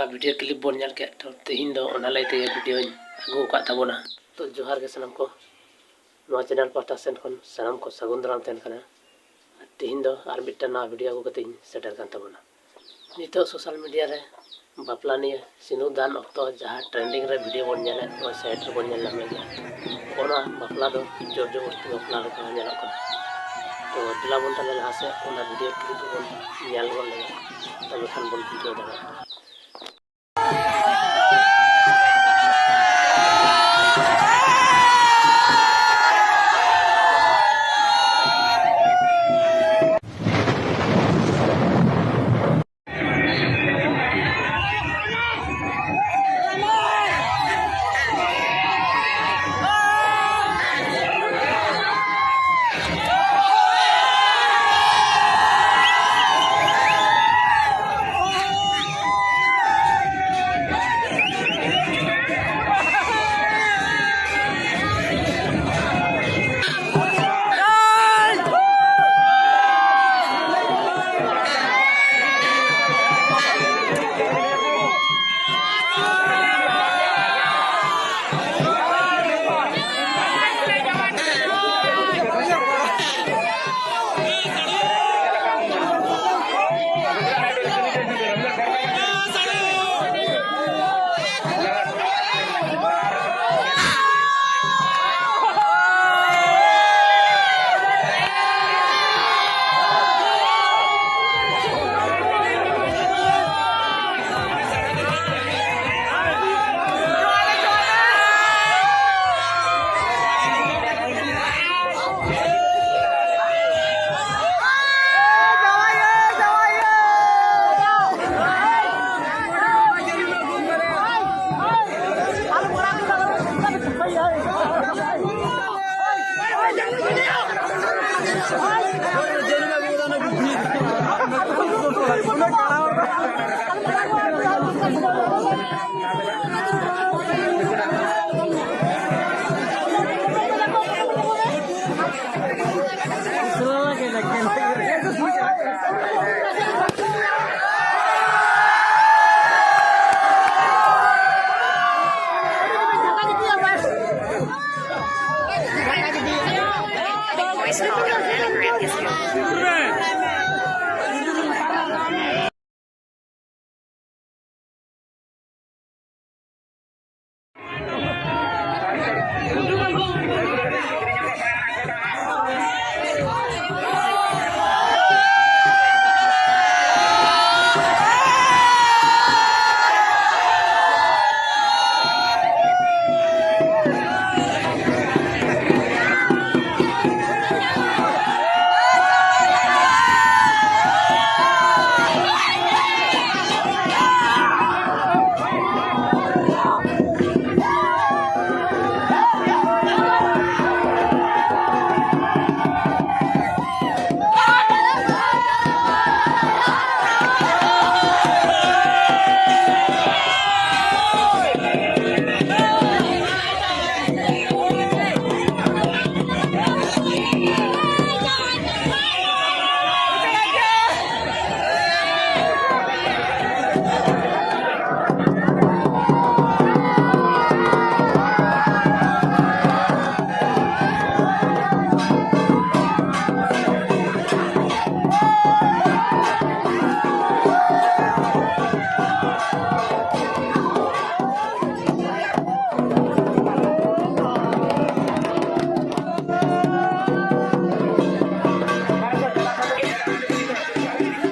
का video clip बन नाल के तो तेहिन दो ओना लई तेगे वीडियो आगु का ताबोना। तो जोहार के सनम को नवा चैनल पाटा सेन खन सनम को सगुन दाराम तेन कना। तेहिन दो आर मिट्टा ना वीडियो आगु कते सेटर कान ताबोना। नितो सोशल मीडिया रे बापला निये सिनु दान अक्तो जहां ट्रेंडिंग रे वीडियो बन नाले तो साइट रे बन नाल नामे गया ओना बापला दो जोर जबरदस्ती बापला रे का नाल को तो दिला बन तले लहा से ओना वीडियो क्लिप बन नाल बन ले तब खान बन वीडियो दादा।